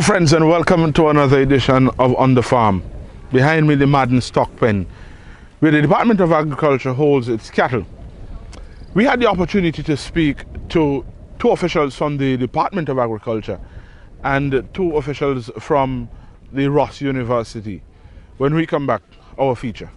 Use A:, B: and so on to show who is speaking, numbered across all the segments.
A: friends, and welcome to another edition of On the Farm. Behind me, the Maddens stock pen, where the Department of Agriculture holds its cattle. We had the opportunity to speak to two officials from the Department of Agriculture and two officials from the Ross University. When we come back, our feature.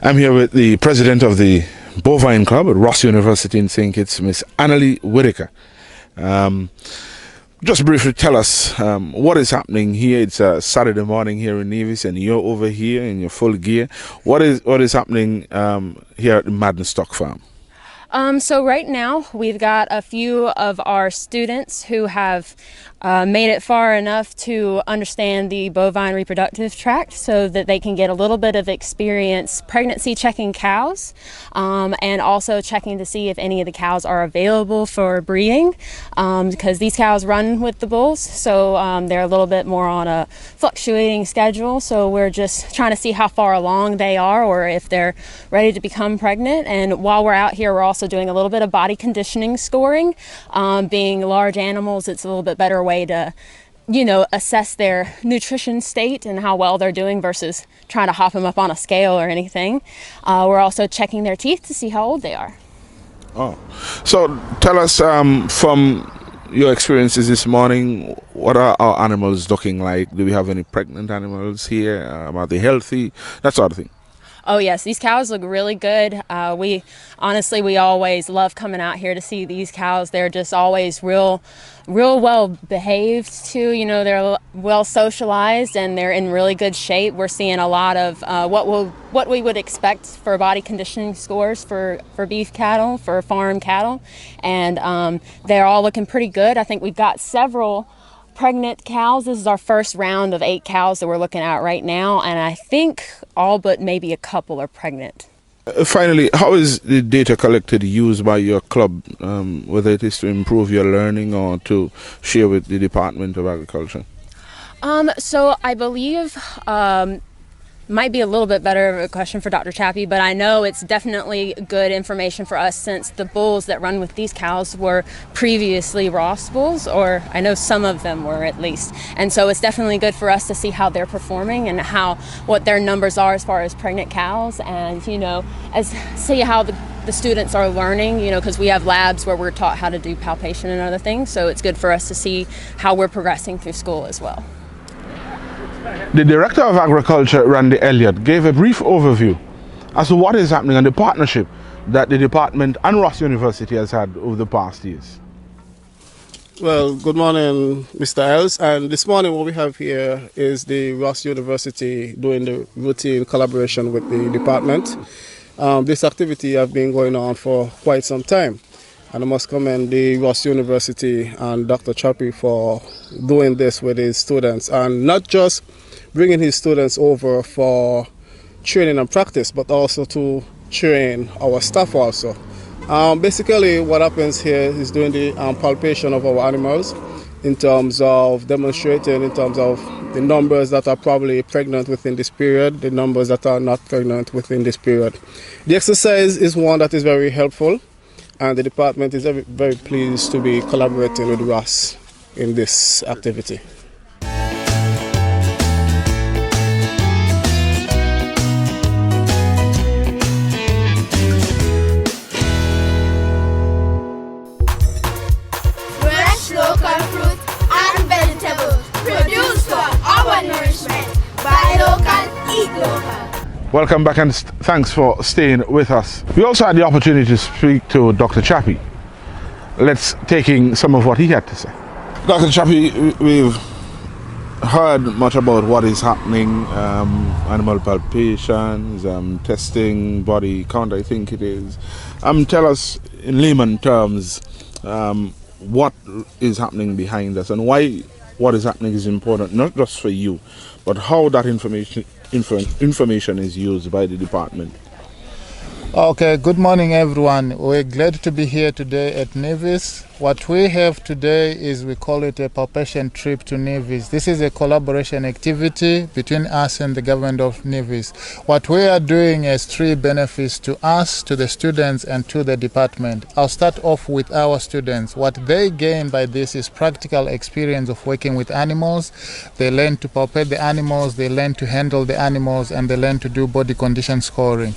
A: I'm here with the president of the Bovine Club at Ross University in St. Kitts, Miss Annalie Whitaker. Just briefly tell us what is happening here. It's a Saturday morning here in Nevis, and you're over here in your full gear. What is happening here at the Maddens Stock Farm?
B: So right now we've got a few of our students who have made it far enough to understand the bovine reproductive tract so that they can get a little bit of experience pregnancy checking cows, and also checking to see if any of the cows are available for breeding, because these cows run with the bulls, so they're a little bit more on a fluctuating schedule. So we're just trying to see how far along they are or if they're ready to become pregnant. And while we're out here, we're also doing a little bit of body conditioning scoring. Being large animals, it's a little bit better way to, assess their nutrition state and how well they're doing versus trying to hop them up on a scale or anything. We're also checking their teeth to see how old they are.
A: Oh, so tell us from your experiences this morning, what are our animals looking like? Do we have any pregnant animals here? Are they healthy? That sort of thing.
B: Oh yes, these cows look really good. We always love coming out here to see these cows. They're just always real well behaved too. They're well socialized and they're in really good shape. We're seeing a lot of what we would expect for body conditioning scores for beef cattle, for farm cattle, and they're all looking pretty good. I think we've got several pregnant cows. This is our first round of 8 cows that we're looking at right now, and I think all but maybe a couple are pregnant.
A: Finally, how is the data collected used by your club, whether it is to improve your learning or to share with the Department of Agriculture?
B: So I believe might be a little bit better of a question for Dr. Chappie, but I know it's definitely good information for us since the bulls that run with these cows were previously Ross bulls, or I know some of them were at least. And so it's definitely good for us to see how they're performing and what their numbers are as far as pregnant cows, and see how the students are learning, because we have labs where we're taught how to do palpation and other things. So it's good for us to see how we're progressing through school as well.
A: The Director of Agriculture, Randy Elliott, gave a brief overview as to what is happening and the partnership that the department and Ross University has had over the past years.
C: Well, good morning, Mr. Els. And this morning what we have here is the Ross University doing the routine collaboration with the department. This activity has been going on for quite some time. And I must commend the Ross University and Dr. Chappie for doing this with his students, and not just bringing his students over for training and practice, but also to train our staff also. Basically what happens here is doing the palpation of our animals in terms of demonstrating in terms of the numbers that are probably pregnant within this period, the numbers that are not pregnant within this period. The exercise is one that is very helpful, and the department is very pleased to be collaborating with Ross in this activity.
D: Fresh local fruit and vegetables produced for our nourishment. Buy local, eat local.
A: Welcome back, and thanks for staying with us. We also had the opportunity to speak to Dr. Chappie. Let's take in some of what he had to say. Dr. Chappie, we've heard much about what is happening, animal palpations, testing, body count, I think it is. Tell us in layman terms what is happening behind us and why what is happening is important, not just for you, but how that information is used by the department.
E: Okay, good morning everyone. We're glad to be here today at Nevis. What we have today is we call it a palpation trip to Nevis. This is a collaboration activity between us and the government of Nevis. What we are doing has three benefits to us, to the students and to the department. I'll start off with our students. What they gain by this is practical experience of working with animals. They learn to palpate the animals, they learn to handle the animals, and they learn to do body condition scoring.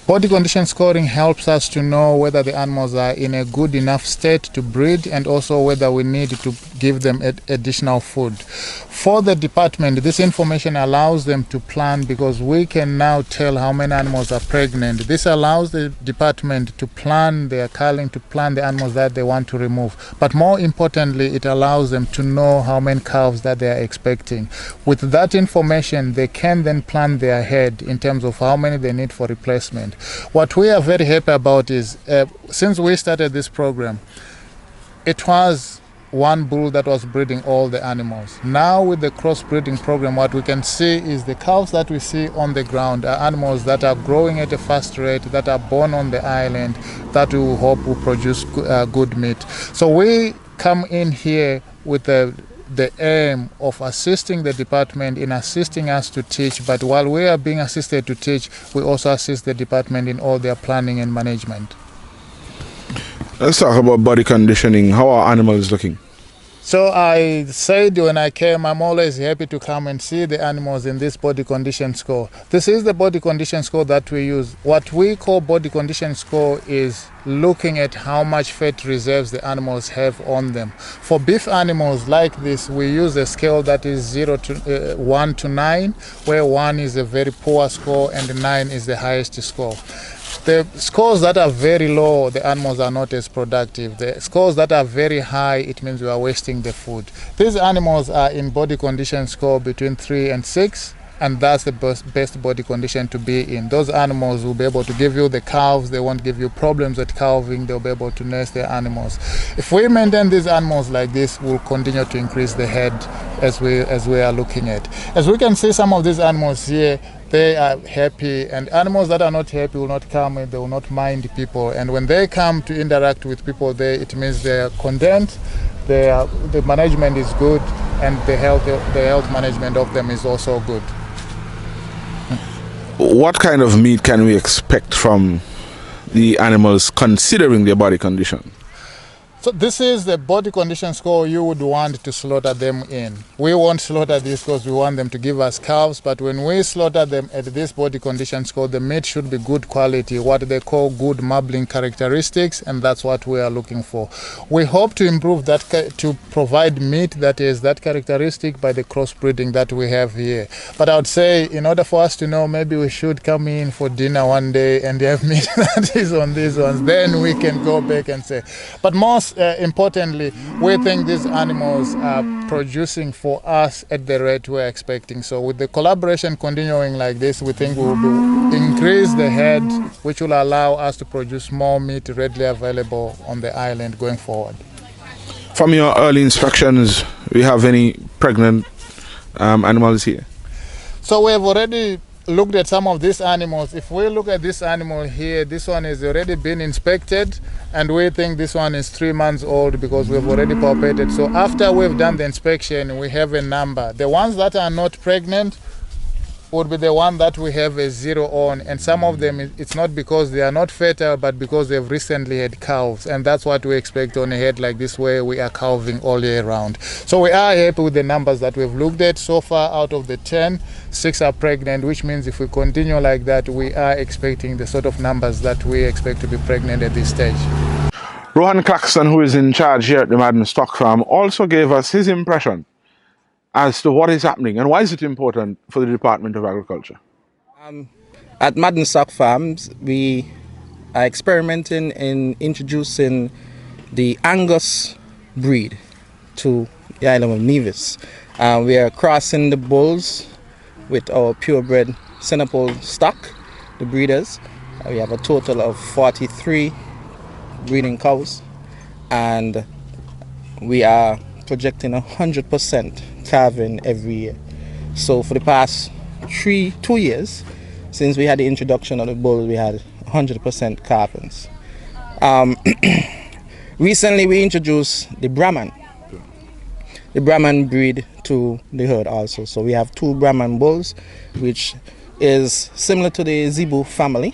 E: Body condition scoring helps us to know whether the animals are in a good enough state to breed and also whether we need to give them additional food. For the department, this information allows them to plan because we can now tell how many animals are pregnant. This allows the department to plan their culling, to plan the animals that they want to remove. But more importantly, it allows them to know how many calves that they are expecting. With that information, they can then plan their herd in terms of how many they need for replacement. What we are very happy about is, since we started this program, it was one bull that was breeding all the animals. Now with the crossbreeding program, what we can see is the cows that we see on the ground are animals that are growing at a fast rate, that are born on the island, that we hope will produce good meat. So we come in here with the aim of assisting the department in assisting us to teach, but while we are being assisted to teach, we also assist the department in all their planning and management.
A: Let's talk about body conditioning. How are animals looking?
E: So I said when I came, I'm always happy to come and see the animals in this body condition score. This is the body condition score that we use. What we call body condition score is looking at how much fat reserves the animals have on them. For beef animals like this, we use a scale that is 1 to 9, where 1 is a very poor score and 9 is the highest score. The scores that are very low, the animals are not as productive. The scores that are very high, it means we are wasting the food. These animals are in body condition score between 3 and 6, and that's the best body condition to be in. Those animals will be able to give you the calves, they won't give you problems with calving, they'll be able to nurse their animals. If we maintain these animals like this, we'll continue to increase the herd as we are looking at. As we can see, some of these animals here, they are happy, and animals that are not happy will not come and they will not mind people. And when they come to interact with people, it means they are content, the management is good, and the health management of them is also good.
A: What kind of meat can we expect from the animals considering their body condition?
E: So this is the body condition score you would want to slaughter them in. We won't slaughter this because we want them to give us calves, but when we slaughter them at this body condition score, the meat should be good quality, what they call good marbling characteristics, and that's what we are looking for. We hope to improve that, to provide meat that is that characteristic by the crossbreeding that we have here. But I would say, in order for us to know, maybe we should come in for dinner one day and have meat that is on these ones. Then we can go back and say. But most importantly, we think these animals are producing for us at the rate we're expecting. So with the collaboration continuing like this, we think we will increase the herd, which will allow us to produce more meat readily available on the island going forward.
A: From your early inspections, we have any pregnant animals here?
E: So we have already looked at some of these animals. If we look at this animal here, this one has already been inspected, and we think this one is 3 months old because we've already palpated. So after we've done the inspection, we have a number. The ones that are not pregnant would be the one that we have a 0 on, and some of them, it's not because they are not fertile, but because they've recently had calves, and that's what we expect on a herd like this, where we are calving all year round. So we are happy with the numbers that we've looked at. So far, out of the 10, 6 are pregnant, which means if we continue like that, we are expecting the sort of numbers that we expect to be pregnant at this stage.
A: Rohan Claxton, who is in charge here at the Maddens Stock Farm, also gave us his impression as to what is happening and why is it important for the Department of Agriculture.
F: At Maddens Stock Farms, we are experimenting in introducing the Angus breed to the island of Nevis. We are crossing the bulls with our purebred Senapole stock, the breeders. We have a total of 43 breeding cows, and we are projecting 100% calving every year. So for the past 2 years, since we had the introduction of the bull, we had 100% calvings. Recently we introduced the Brahman. The Brahman breed to the herd also. So we have 2 Brahman bulls, which is similar to the Zebu family.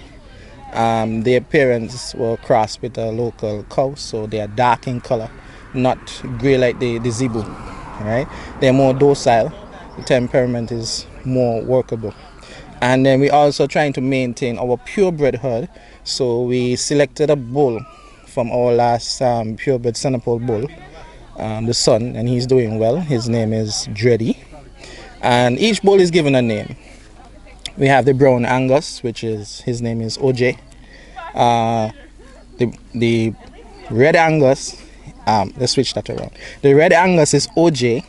F: Their parents were crossed with a local cow, so they are dark in color, not gray like the Zebu. Right? They're more docile. The temperament is more workable. And then we're also trying to maintain our purebred herd. So we selected a bull from our last purebred Senapole bull, the son, and he's doing well. His name is Dreddy. And each bull is given a name. We have the brown Angus, his name is OJ. The red Angus, let's switch that around. The red Angus is OJ.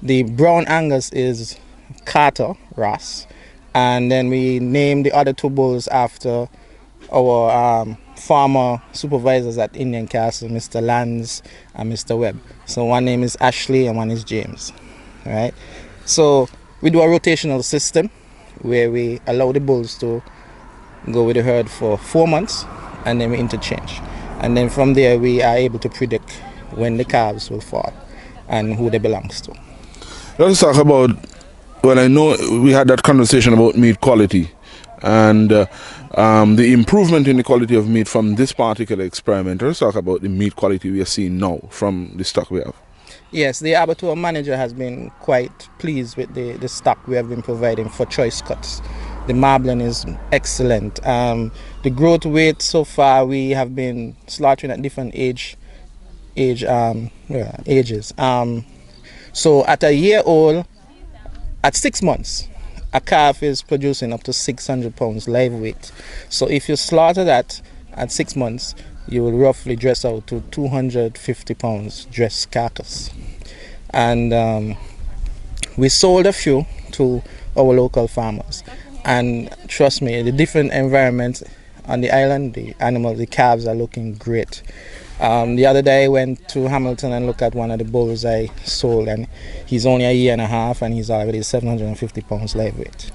F: The brown Angus is Carter Ross. And then we named the other 2 bulls after our farmer supervisors at Indian Castle, Mr. Lands and Mr. Webb. So one name is Ashley and one is James. All right. So we do a rotational system where we allow the bulls to go with the herd for 4 months, and then we interchange. And then from there we are able to predict when the calves will fall and who they belongs to.
A: Let's talk about, well, I know we had that conversation about meat quality and the improvement in the quality of meat from this particular experiment. Let's talk about the meat quality we are seeing now from the stock we have.
F: Yes, the abattoir manager has been quite pleased with the stock we have been providing for choice cuts. The marbling is excellent. The growth weight so far, we have been slaughtering at different ages. So at a year old, at 6 months, a calf is producing up to 600 pounds live weight. So if you slaughter that at 6 months, you will roughly dress out to 250 pounds dressed carcass. And we sold a few to our local farmers. And trust me, the different environments on the island, the animals, the calves are looking great. The other day I went to Hamilton and looked at one of the bulls I sold, and he's only a year and a half and he's already 750 pounds live weight.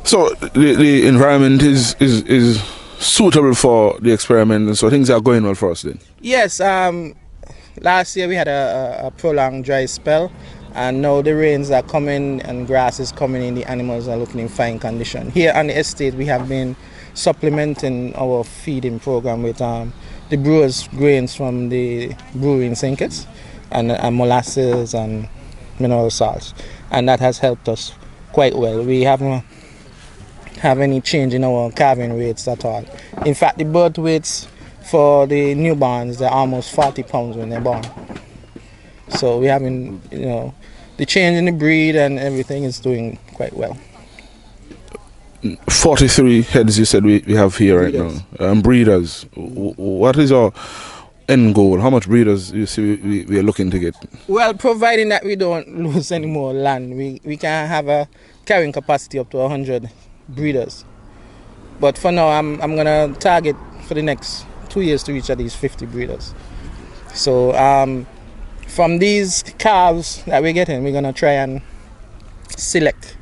A: So the environment is suitable for the experiment, and so things are going well for us then?
F: Yes, last year we had a prolonged dry spell, and now the rains are coming and grass is coming in, the animals are looking in fine condition. Here on the estate we have been supplementing our feeding program with the brewers' grains from the brewery in St. Kitts, and molasses and mineral salts, and that has helped us quite well. We haven't have any change in our calving rates at all. In fact, the birth weights for the newborns, they're almost 40 pounds when they're born. So we haven't, the change in the breed and everything is doing quite well.
A: 43 heads you said we have here right
F: Yes.
A: now. Breeders, what is our end goal? How much breeders you see we are looking to get?
F: Well, providing that we don't lose any more land, we can have a carrying capacity up to 100 breeders. But for now, I'm going to target for the next 2 years to reach at least 50 breeders. So from these calves that we're getting, we're going to try and select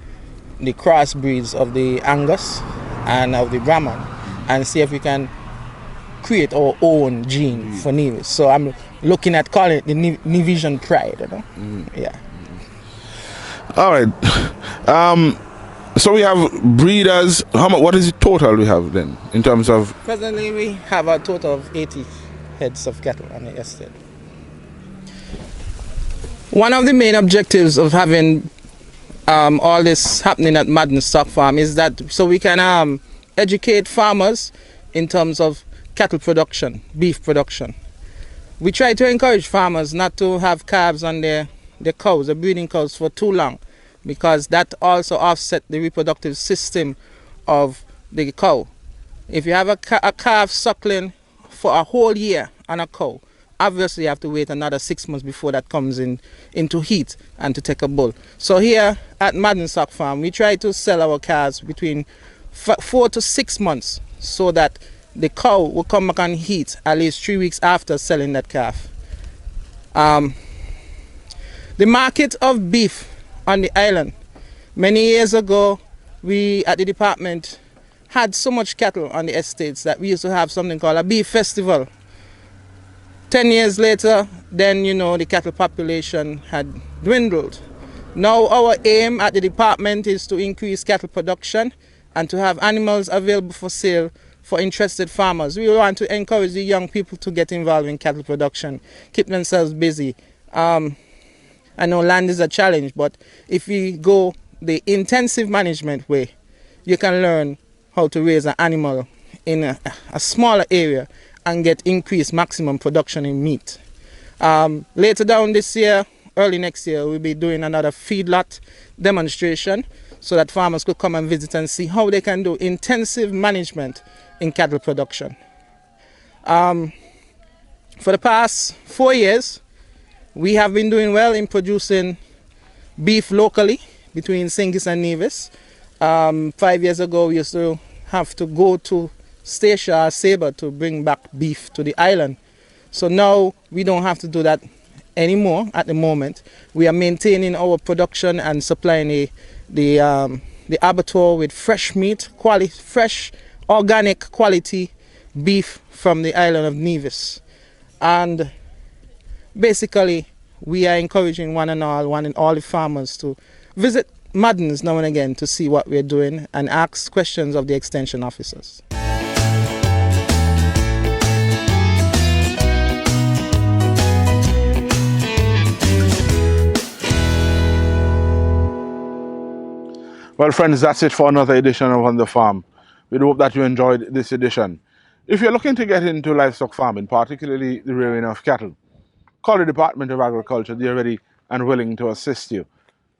F: the cross breeds of the Angus and of the Brahman and see if we can create our own gene for Nevis. So I'm looking at calling it the Nevisian Pride. Yeah.
A: All right. So we have breeders. What is the total we have then in terms of?
F: Presently we have a total of 80 heads of cattle on the estate. One of the main objectives of having all this happening at Maddens Stock Farm is that so we can educate farmers in terms of cattle production, beef production. We try to encourage farmers not to have calves on their cows, the breeding cows, for too long, because that also offsets the reproductive system of the cow. If you have a calf suckling for a whole year on a cow, obviously you have to wait another 6 months before that comes into heat and to take a bull. So here at Maddens Stock Farm, we try to sell our calves between 4 to 6 months so that the cow will come back on heat at least 3 weeks after selling that calf. The market of beef on the island. Many years ago, we at the department had so much cattle on the estates that we used to have something called a beef festival. 10 years later, then the cattle population had dwindled. Now our aim at the department is to increase cattle production and to have animals available for sale for interested farmers. We want to encourage the young people to get involved in cattle production, keep themselves busy. I know land is a challenge, but if we go the intensive management way, you can learn how to raise an animal in a smaller area and get increased maximum production in meat. Later down this year, early next year, we'll be doing another feedlot demonstration so that farmers could come and visit and see how they can do intensive management in cattle production. For the past 4 years, we have been doing well in producing beef locally between Singis and Nevis. 5 years ago, we used to have to go to Stacia or Sabre to bring back beef to the island. So now we don't have to do that anymore at the moment. We are maintaining our production and supplying the abattoir with fresh meat, fresh, organic quality beef from the island of Nevis. And basically, we are encouraging one and all the farmers to visit Maddens now and again to see what we're doing and ask questions of the extension officers.
A: Well, friends, that's it for another edition of On the Farm. We hope that you enjoyed this edition. If you're looking to get into livestock farming, particularly the rearing of cattle, call the Department of Agriculture. They're ready and willing to assist you.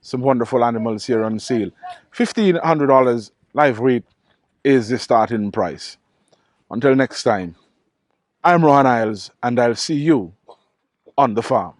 A: Some wonderful animals here on sale. $1,500 live weight is the starting price. Until next time, I'm Rohan Isles, and I'll see you on the farm.